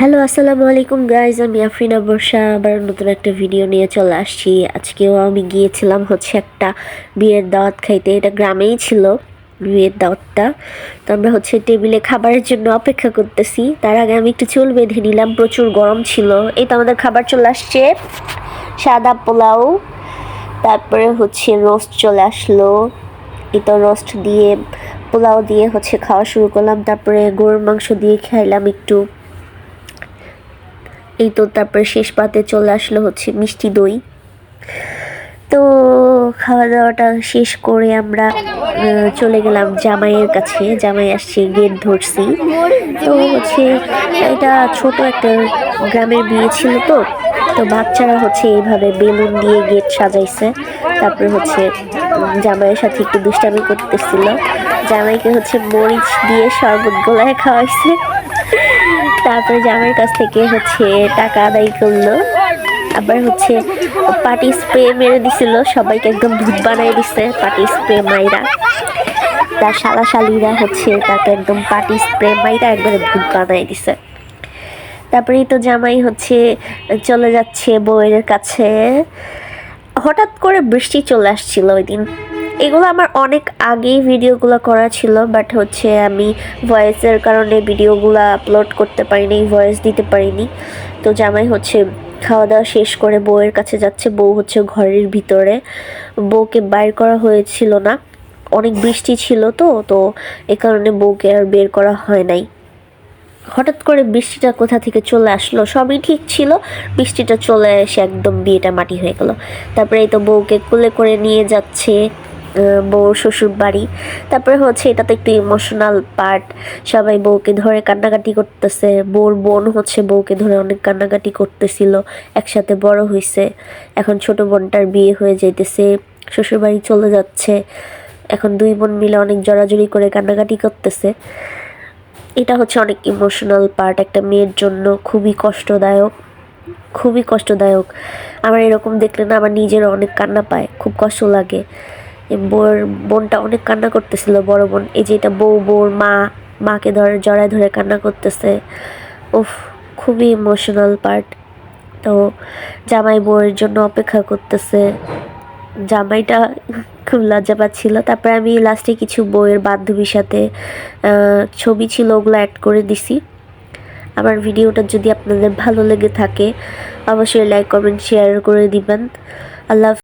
Hello, আসসালামু আলাইকুম guys. আমি আফরিনা বর্ষা আবার নতুন একটা ভিডিও নিয়ে চলে আসছি। আজকেও আমি গিয়েছিলাম একটা বিয়ের দাওয়াত খাইতে। এটা গ্রামেই ছিল বিয়ের দাওয়াতটা। তো আমরা টেবিলে খাবারের জন্য অপেক্ষা করতেছি। তার আগে আমি একটু চুল বেঁধে নিলাম, প্রচুর গরম ছিল। এই তো আমাদের খাবার চলে আসছে, সাদা পোলাও, তারপরে রোস্ট চলে আসলো। এই তো রোস্ট দিয়ে পোলাও দিয়ে খাওয়া শুরু করলাম। তারপরে গরুর মাংস দিয়ে খাইলাম একটু। এই তো তারপরে শেষ পাতে চলে আসলো মিষ্টি দই। তো খাওয়া দাওয়াটা শেষ করে আমরা চলে গেলাম জামাইয়ের কাছে। জামাই আসছে, গেট ধরছি। তো এটা ছোট একটা গ্রামের বিয়ে ছিল। তো তো বাচ্চারা এইভাবে বেলুন দিয়ে গেট সাজাইছে। তারপরে জামাইয়ের সাথে একটু দুষ্টামি করতেছিল। জামাইকে মরিচ দিয়ে শরবত গোলায় খাওয়াইছে। তারপরে জামাইয়ের কাছ থেকে টাকা আদায় করলো। আবার পার্টি স্প্রে মেরে দিছিল, সবাইকে একদম ভূত বানাই দিছে পার্টি স্প্রে মাইরা। তার শালা শালিরা তাকে একদম পার্টি স্প্রে মাইরা একবারে ভূত বানাই দিছে। তারপরেই তো জামাই চলে যাচ্ছে বউয়ের কাছে। হঠাৎ করে বৃষ্টি চলে আসছিল ওই দিন। এগুলো আমার অনেক আগেই ভিডিওগুলো করা ছিল, বাট আমি ভয়েসের কারণে ভিডিওগুলো আপলোড করতে পারিনি, ভয়েস দিতে পারিনি। তো জামাই খাওয়া দাওয়া শেষ করে বউয়ের কাছে যাচ্ছে। বউ ঘরের ভিতরে, বউকে বাইর করা হয়েছিল না, অনেক বৃষ্টি ছিল। তো তো এ কারণে বউকে আর বের করা হয় নাই। হঠাৎ করে বৃষ্টিটা কোথা থেকে চলে আসলো, সবই ঠিক ছিল, বৃষ্টিটা চলে এসে একদম বিয়েটা মাটি হয়ে গেল। তারপরে এই তো বউকে কোলে করে নিয়ে যাচ্ছে বউর শ্বশুর বাড়ি। তারপরে এটা তো একটু ইমোশনাল পার্ট। সবাই বউকে ধরে কান্নাকাটি করতেছে। বউর বোন বউকে ধরে অনেক কান্নাকাটি করতেছিল। একসাথে বড় হয়েছে, এখন ছোট বোনটার বিয়ে হয়ে যাইতেছে, শ্বশুর বাড়ি চলে যাচ্ছে। এখন দুই বোন মিলে অনেক জড়াজড়ি করে কান্নাকাটি করতেছে। এটা অনেক ইমোশনাল পার্ট একটা মেয়ের জন্য, খুবই কষ্টদায়ক, খুবই কষ্টদায়ক। আমার এরকম দেখলে না আমার নিজেরও অনেক কান্না পায়, খুব কষ্ট লাগে। বউর বোনটা অনেক কান্না করতেছিল, বড় বোন। এই যে এটা বউর মাকে জড়ায় ধরে কান্না করতেছে। উফ, খুবই ইমোশনাল পার্ট। তো জামাই বউয়ের জন্য অপেক্ষা করতেছে। জামাইটা খুব লজ্জা পাচ্ছিল। তারপরে আমি লাস্টে কিছু বউয়ের বান্ধবীর সাথে ছবি ছিল, ওগুলো অ্যাড করে দিছি। আমার ভিডিওটা যদি আপনাদের ভালো লেগে থাকে অবশ্যই লাইক, কমেন্ট, শেয়ার করে দিবেন। আল্লাহ।